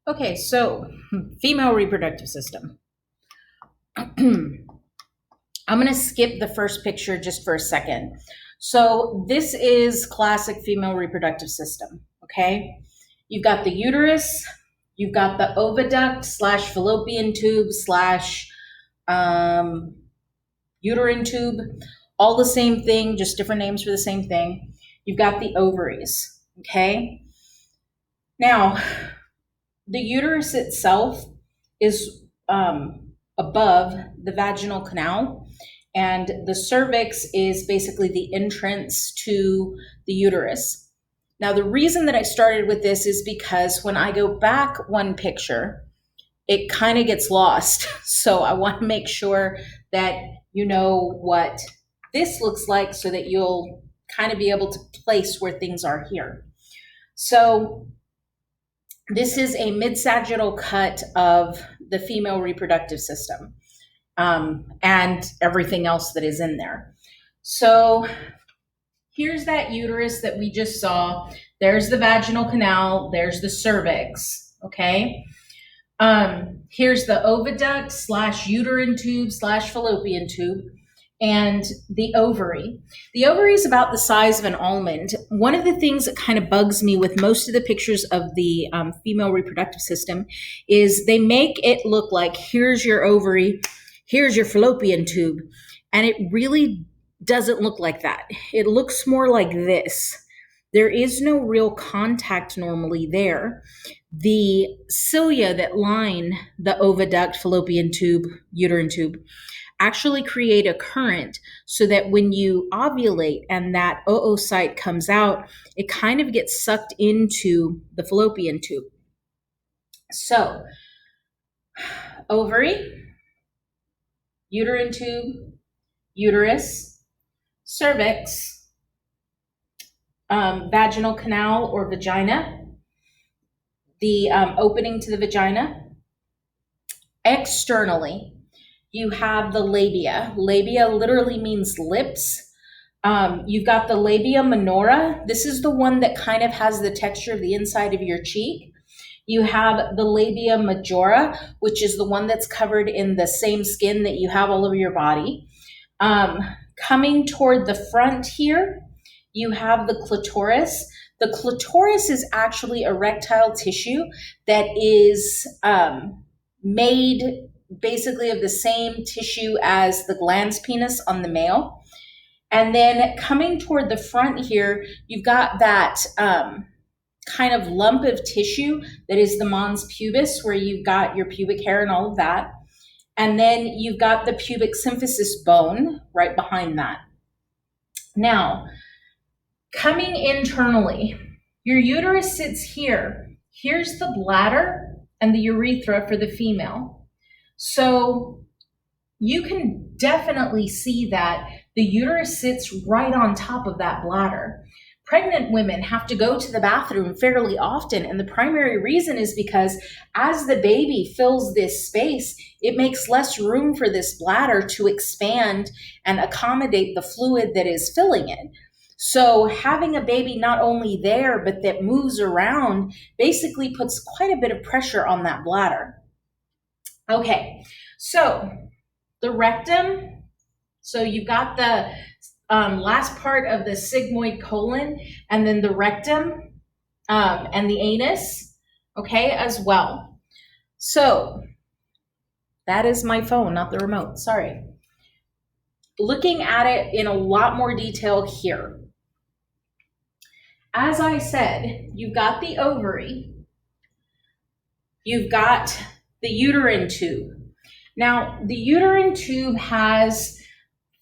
Okay, so female reproductive system. I'm going to skip the first picture just for a second. So this is classic female reproductive system, okay? You've got the uterus, you've got the oviduct slash fallopian tube slash uterine tube, all the same thing, just different names for the same thing. You've got the ovaries, okay? Now, the uterus itself is above the vaginal canal, and the cervix is basically the entrance to the uterus. Now, the reason that I started with this is because when I go back one picture, it kind of gets lost. So I want to make sure that you know what this looks like so that you'll kind of be able to place where things are here. So this is a mid-sagittal cut of the female reproductive system and everything else that is in there. So here's that uterus that we just saw. There's the vaginal canal. There's the cervix, okay? Here's the oviduct slash uterine tube slash fallopian tube and the ovary. The ovary is about the size of an almond. One of the things that kind of bugs me with most of the pictures of the female reproductive system is they make it look like here's your ovary, here's your fallopian tube, and it really doesn't look like that. It looks more like this. There is no real contact normally there. The cilia that line the oviduct, fallopian tube, uterine tube actually create a current so that when you ovulate and that oocyte comes out, it kind of gets sucked into the fallopian tube. So, ovary, uterine tube, uterus, cervix, vaginal canal or vagina, the opening to the vagina. Externally, you have the labia. Labia literally means lips. You've got the labia minora. This is the one that kind of has the texture of the inside of your cheek. You have the labia majora, which is the one that's covered in the same skin that you have all over your body. Coming toward the front here, you have the clitoris. The clitoris is actually erectile tissue that is made basically of the same tissue as the glans penis on the male. And then coming toward the front here, you've got that kind of lump of tissue that is the mons pubis, where you've got your pubic hair and all of that. And then you've got the pubic symphysis bone right behind that. Now, coming internally, your uterus sits here. Here's the bladder and the urethra for the female. So you can definitely see that the uterus sits right on top of that bladder. Pregnant women have to go to the bathroom fairly often, and the primary reason is because as the baby fills this space, it makes less room for this bladder to expand and accommodate the fluid that is filling it. So having a baby not only there, but that moves around basically puts quite a bit of pressure on that bladder. Okay, so the rectum, so you've got the last part of the sigmoid colon, and then the rectum and the anus, okay, as well. So that is my phone, not the remote, sorry. Looking at it in a lot more detail here. As I said, you've got the ovary, you've got the uterine tube. Now, the uterine tube has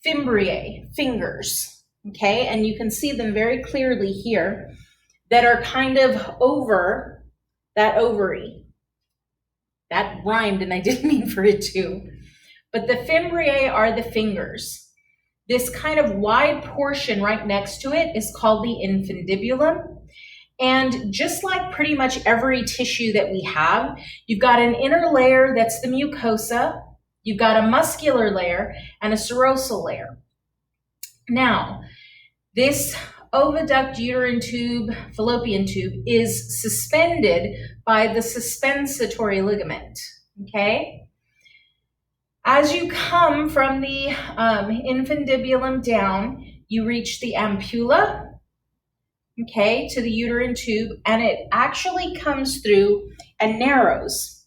fimbriae, fingers, okay? And you can see them very clearly here that are kind of over that ovary. That rhymed and I didn't mean for it to. But the fimbriae are the fingers. This kind of wide portion right next to it is called the infundibulum. And just like pretty much every tissue that we have, you've got an inner layer that's the mucosa, you've got a muscular layer and a serosal layer. Now, this oviduct, uterine tube, fallopian tube is suspended by the suspensory ligament, okay? As you come from the infundibulum down, you reach the ampulla, okay, to the uterine tube, and it actually comes through and narrows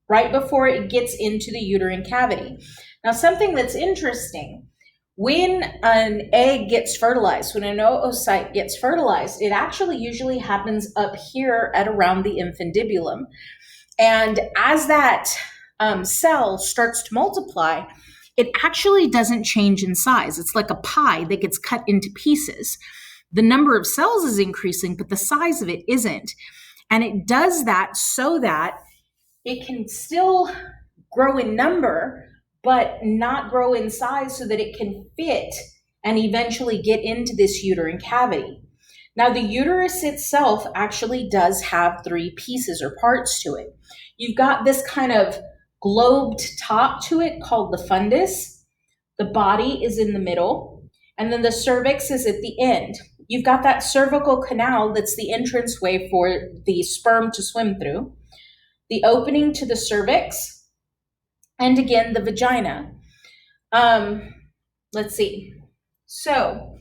right before it gets into the uterine cavity. Now, something that's interesting, when an egg gets fertilized, when an oocyte gets fertilized, it actually usually happens up here at around the infundibulum. And as that cell starts to multiply, it actually doesn't change in size. It's like a pie that gets cut into pieces. The number of cells is increasing, but the size of it isn't. And it does that so that it can still grow in number, but not grow in size so that it can fit and eventually get into this uterine cavity. Now, the uterus itself actually does have three pieces or parts to it. You've got this kind of globed top to it called the fundus. The body is in the middle, and then the cervix is at the end. You've got that cervical canal that's the entranceway for the sperm to swim through, the opening to the cervix, and again, the vagina. Let's see. So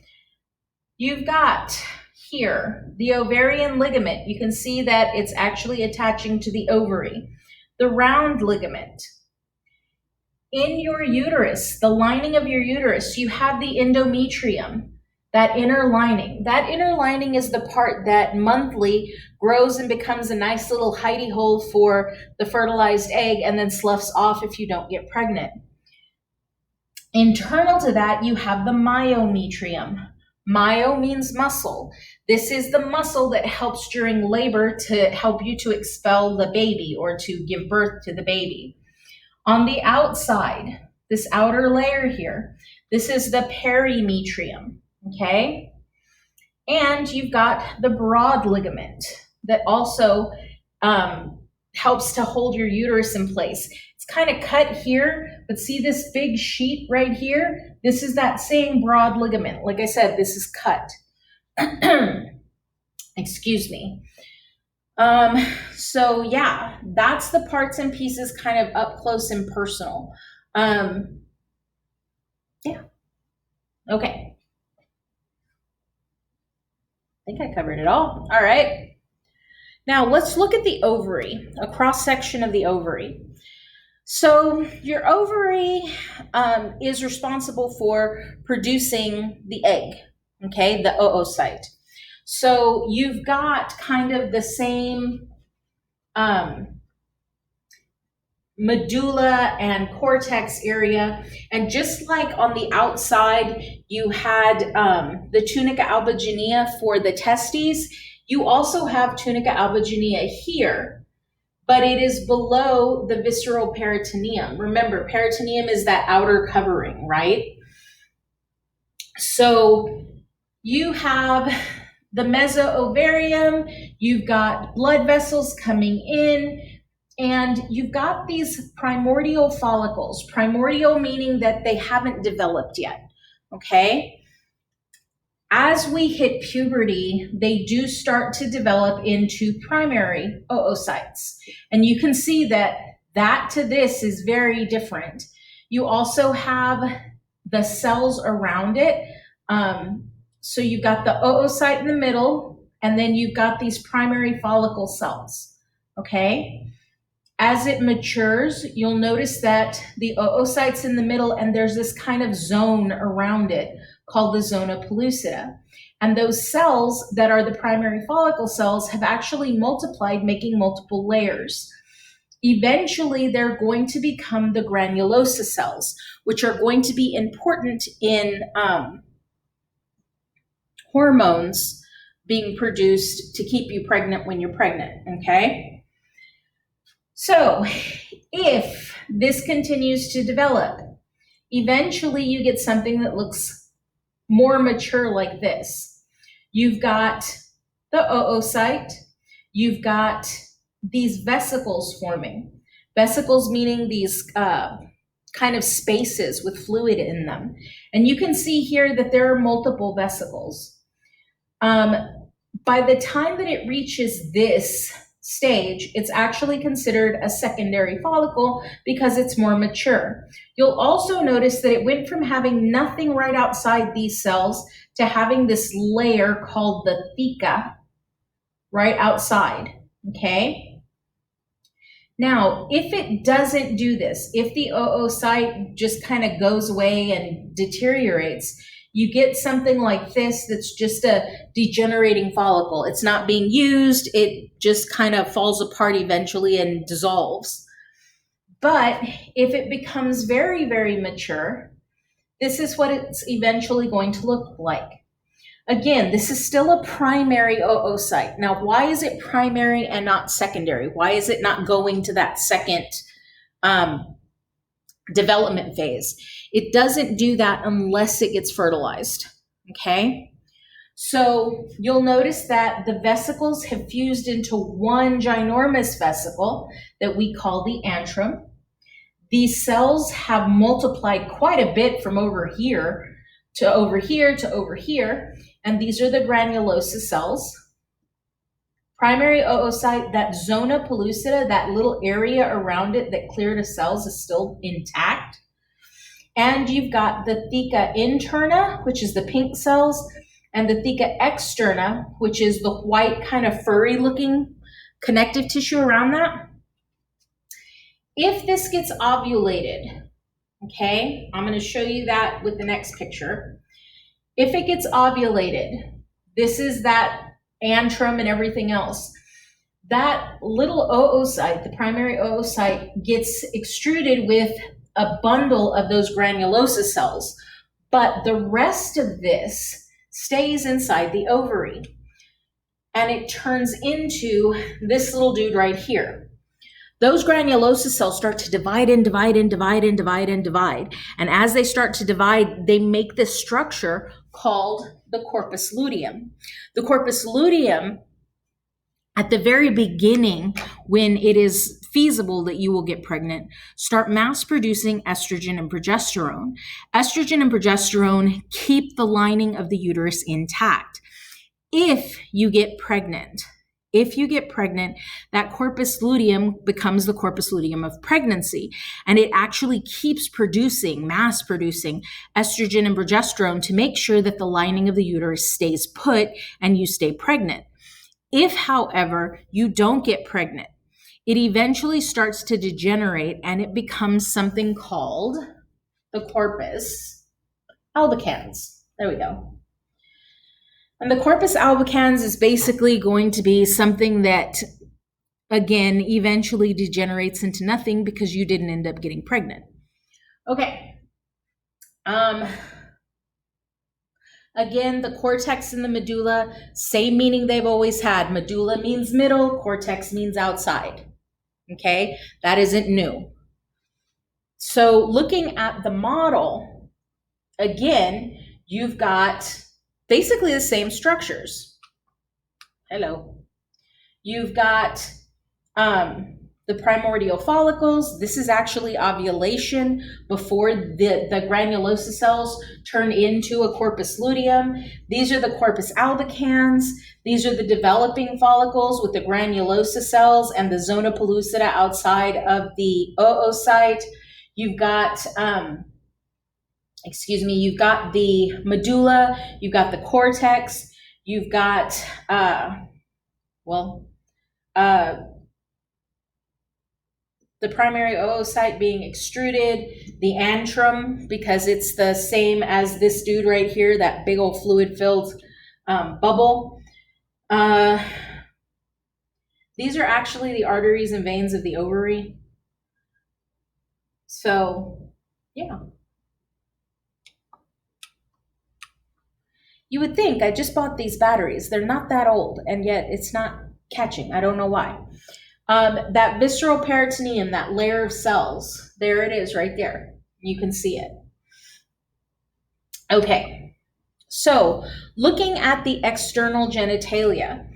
you've got here the ovarian ligament. You can see that it's actually attaching to the ovary. The round ligament. In your uterus, the lining of your uterus, you have the endometrium, that inner lining. That inner lining is the part that monthly grows and becomes a nice little hidey hole for the fertilized egg and then sloughs off if you don't get pregnant. Internal to that, you have the myometrium. Myo means muscle. This is the muscle that helps during labor to help you to expel the baby or to give birth to the baby. On the outside, this outer layer here, this is the perimetrium, okay? And you've got the broad ligament that also helps to hold your uterus in place. It's kind of cut here, but see this big sheet right here? This is that same broad ligament. Like I said, this is cut. Excuse me. So yeah, that's the parts and pieces kind of up close and personal. Yeah. Okay. I think I covered it all. All right. Now let's look at the ovary, a cross section of the ovary. So your ovary is responsible for producing the egg, okay, the oocyte. So you've got kind of the same medulla and cortex area. And just like on the outside, you had the tunica albuginea for the testes, you also have tunica albuginea here, but it is below the visceral peritoneum. Remember, peritoneum is that outer covering, right? So you have the mesoovarium, you've got blood vessels coming in, and you've got these primordial follicles. Primordial meaning that they haven't developed yet, okay? As we hit puberty, they do start to develop into primary oocytes. And you can see that that to this is very different. You also have the cells around it. So you've got the oocyte in the middle, and then you've got these primary follicle cells, okay? As it matures, you'll notice that the oocyte's in the middle, and there's this kind of zone around it called the zona pellucida. And those cells that are the primary follicle cells have actually multiplied, making multiple layers. Eventually, they're going to become the granulosa cells, which are going to be important in hormones being produced to keep you pregnant when you're pregnant, okay? So if this continues to develop, eventually you get something that looks more mature like this. You've got the oocyte, you've got these vesicles forming. Vesicles meaning these kind of spaces with fluid in them. And you can see here that there are multiple vesicles. By the time that it reaches this stage, it's actually considered a secondary follicle because it's more mature. You'll also notice that it went from having nothing right outside these cells to having this layer called the theca right outside, okay? Now, if it doesn't do this, if the oocyte just kind of goes away and deteriorates, you get something like this that's just a degenerating follicle. It's not being used. It just kind of falls apart eventually and dissolves. But if it becomes very, very mature, this is what it's eventually going to look like. Again, this is still a primary oocyte. Now, why is it primary and not secondary? Why is it not going to that second development phase? It doesn't do that unless it gets fertilized, okay? So you'll notice that the vesicles have fused into one ginormous vesicle that we call the antrum. These cells have multiplied quite a bit from over here to over here to over here, and these are the granulosa cells. Primary oocyte, that zona pellucida, that little area around it that cleared of cells, is still intact. And you've got the theca interna, which is the pink cells, and the theca externa, which is the white kind of furry looking connective tissue around that. If this gets ovulated, okay, I'm going to show you that with the next picture. If it gets ovulated, this is that antrum and everything else. That little oocyte, the primary oocyte, gets extruded with a bundle of those granulosa cells, but the rest of this stays inside the ovary, and it turns into this little dude right here. Those granulosa cells start to divide and divide and divide and divide and divide. And as they start to divide, they make this structure called the corpus luteum. The corpus luteum, at the very beginning, when it is feasible that you will get pregnant, start mass producing estrogen and progesterone. Estrogen and progesterone keep the lining of the uterus intact. If you get pregnant, that corpus luteum becomes the corpus luteum of pregnancy, and it actually keeps mass producing estrogen and progesterone to make sure that the lining of the uterus stays put and you stay pregnant. If, however, you don't get pregnant, it eventually starts to degenerate and it becomes something called the corpus albicans. There we go. And the corpus albicans is basically going to be something that, again, eventually degenerates into nothing because you didn't end up getting pregnant. Okay. Again, the cortex and the medulla, same meaning they've always had. Medulla means middle, cortex means outside. Okay, that isn't new. So looking at the model, again, you've got basically the same structures. Hello. You've got the primordial follicles. This is actually ovulation before the granulosa cells turn into a corpus luteum. These are the corpus albicans. These are the developing follicles with the granulosa cells and the zona pellucida outside of the oocyte. You've got you've got the medulla, you've got the cortex, you've got, the primary oocyte being extruded, the antrum, because it's the same as this dude right here, that big old fluid-filled bubble. These are actually the arteries and veins of the ovary. So, yeah. You would think, I just bought these batteries. They're not that old, and yet it's not catching. I don't know why. That visceral peritoneum, that layer of cells, there it is right there. You can see it. Okay, so looking at the external genitalia,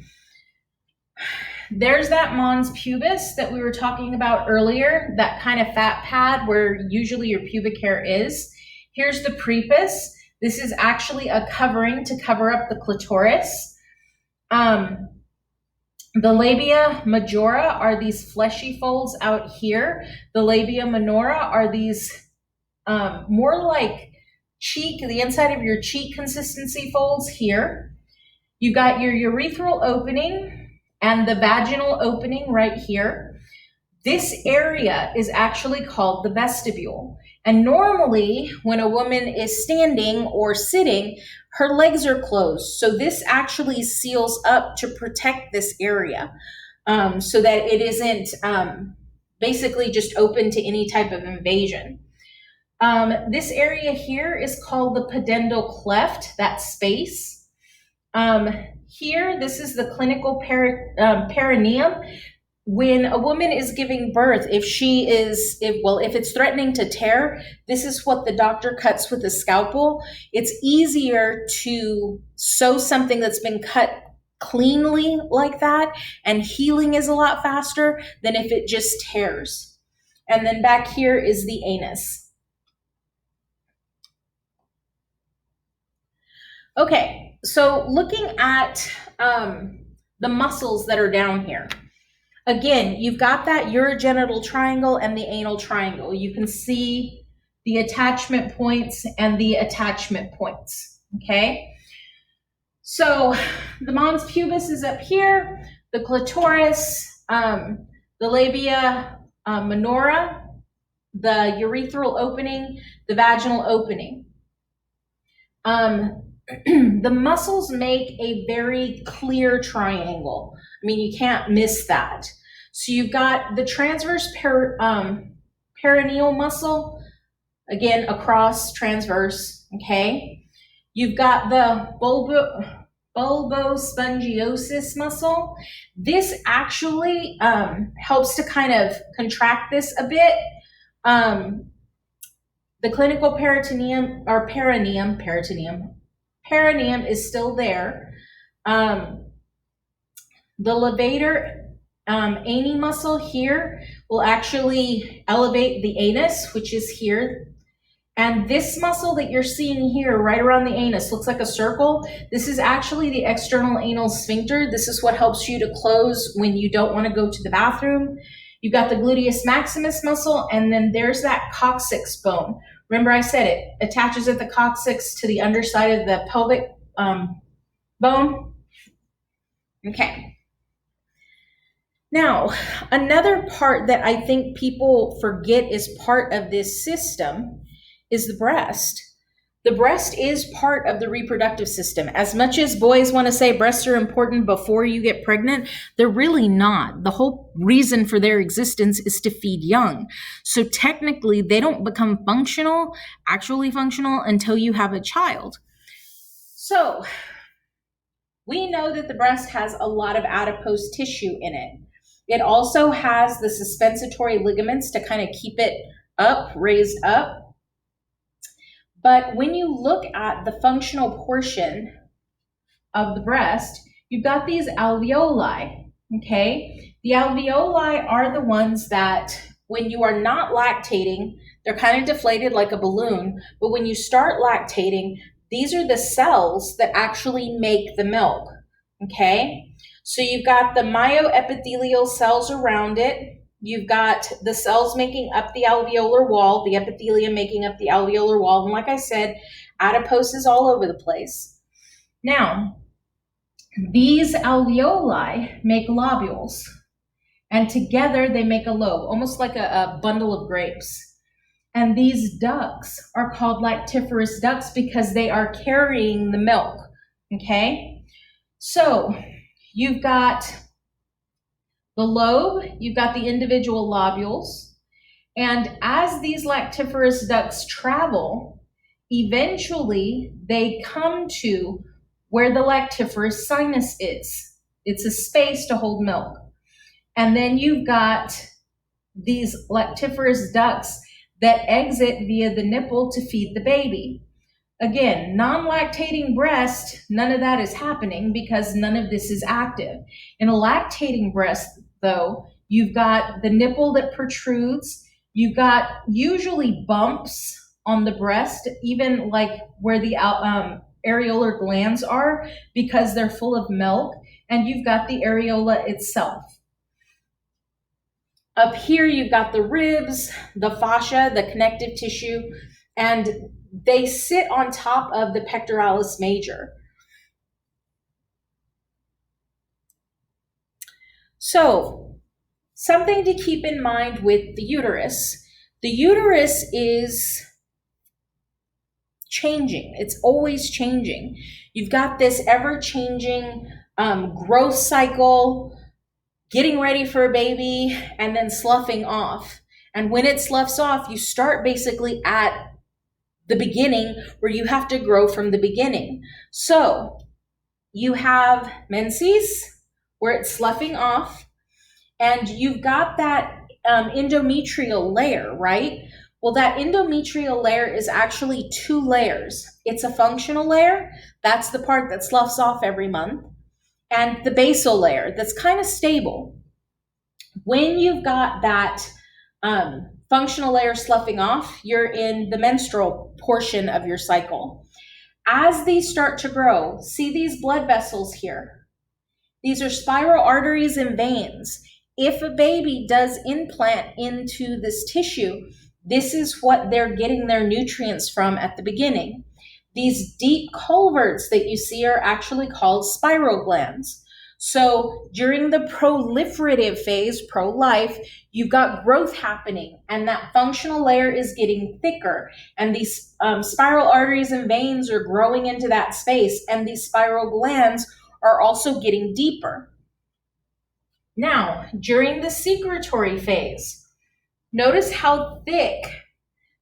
there's that mons pubis that we were talking about earlier, that kind of fat pad where usually your pubic hair is. Here's the prepuce. This is actually a covering to cover up the clitoris. The labia majora are these fleshy folds out here. The labia minora are these more like cheek, the inside of your cheek consistency folds here. You've got your urethral opening and the vaginal opening right here. This area is actually called the vestibule. And normally, when a woman is standing or sitting, her legs are closed. So this actually seals up to protect this area so that it isn't basically just open to any type of invasion. This area here is called the pudendal cleft, that space. Here, this is the clinical perineum. When a woman is giving birth, if it's threatening to tear, this is what the doctor cuts with a scalpel. It's easier to sew something that's been cut cleanly like that, and healing is a lot faster than if it just tears. And then back here is the anus. Okay, so looking at the muscles that are down here. Again, you've got that urogenital triangle and the anal triangle. You can see the attachment points and the attachment points, okay? So the mons pubis is up here, the clitoris, the labia minora, the urethral opening, the vaginal opening. The muscles make a very clear triangle. I mean, you can't miss that. So you've got the transverse perineal muscle, again, across transverse, okay? You've got the bulbospongiosus muscle. This actually helps to kind of contract this a bit. The clinical perineum is still there. The levator ani muscle here will actually elevate the anus, which is here. And this muscle that you're seeing here right around the anus looks like a circle. This is actually the external anal sphincter. This is what helps you to close when you don't want to go to the bathroom. You've got the gluteus maximus muscle, and then there's that coccyx bone. Remember I said it attaches at the coccyx to the underside of the pelvic bone? Okay. Now, another part that I think people forget is part of this system is the breast. The breast is part of the reproductive system. As much as boys want to say breasts are important before you get pregnant, they're really not. The whole reason for their existence is to feed young. So technically, they don't become actually functional, until you have a child. So we know that the breast has a lot of adipose tissue in it. It also has the suspensory ligaments to kind of keep it up, raised up. But when you look at the functional portion of the breast, you've got these alveoli, okay? The alveoli are the ones that when you are not lactating, they're kind of deflated like a balloon, but when you start lactating, these are the cells that actually make the milk, okay? So you've got the myoepithelial cells around it. You've got the cells making up the alveolar wall, the epithelium making up the alveolar wall. And like I said, adipose is all over the place. Now, these alveoli make lobules, and together they make a lobe, almost like a bundle of grapes. And these ducts are called lactiferous ducts because they are carrying the milk, okay? So you've got the lobe, you've got the individual lobules, and as these lactiferous ducts travel, eventually they come to where the lactiferous sinus is. It's a space to hold milk. And then you've got these lactiferous ducts that exit via the nipple to feed the baby. Again, non-lactating breast, none of that is happening because none of this is active. In a lactating breast, though, you've got the nipple that protrudes, you've got usually bumps on the breast, even like where the areolar glands are, because they're full of milk. and you've got the areola itself. Up here, you've got the ribs, the fascia, the connective tissue, and they sit on top of the pectoralis major. So, something to keep in mind with the uterus. The uterus is changing. It's always changing. You've got this ever-changing growth cycle, getting ready for a baby, and then sloughing off. And when it sloughs off, you start basically at the beginning where you have to grow from the beginning. So you have menses where it's sloughing off, and you've got that endometrial layer, right? Well, that endometrial layer is actually two layers. It's a functional layer, that's the part that sloughs off every month, and the basal layer that's kind of stable. When you've got that functional layer sloughing off, you're in the menstrual portion of your cycle. As these start to grow, see these blood vessels here? These are spiral arteries and veins. If a baby does implant into this tissue, this is what they're getting their nutrients from at the beginning. These deep culverts that you see are actually called spiral glands. So during the proliferative phase, pro-life, you've got growth happening, and that functional layer is getting thicker, and these spiral arteries and veins are growing into that space, and these spiral glands are also getting deeper. Now, during the secretory phase, notice how thick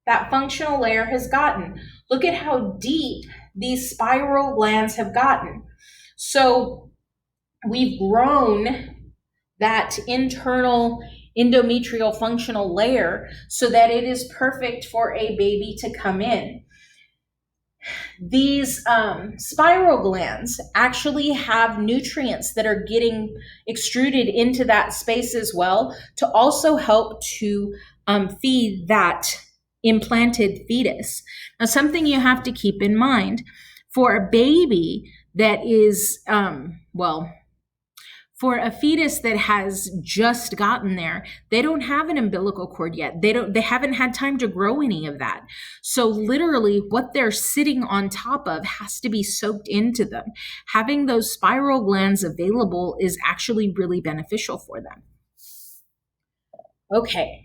that functional layer has gotten. Look at how deep these spiral glands have gotten. So we've grown that internal endometrial functional layer so that it is perfect for a baby to come in. These spiral glands actually have nutrients that are getting extruded into that space as well to also help to feed that implanted fetus. Now, something you have to keep in mind for a baby that is, for a fetus that has just gotten there, they don't have an umbilical cord yet. They haven't had time to grow any of that. So literally what they're sitting on top of has to be soaked into them. Having those spiral glands available is actually really beneficial for them. Okay,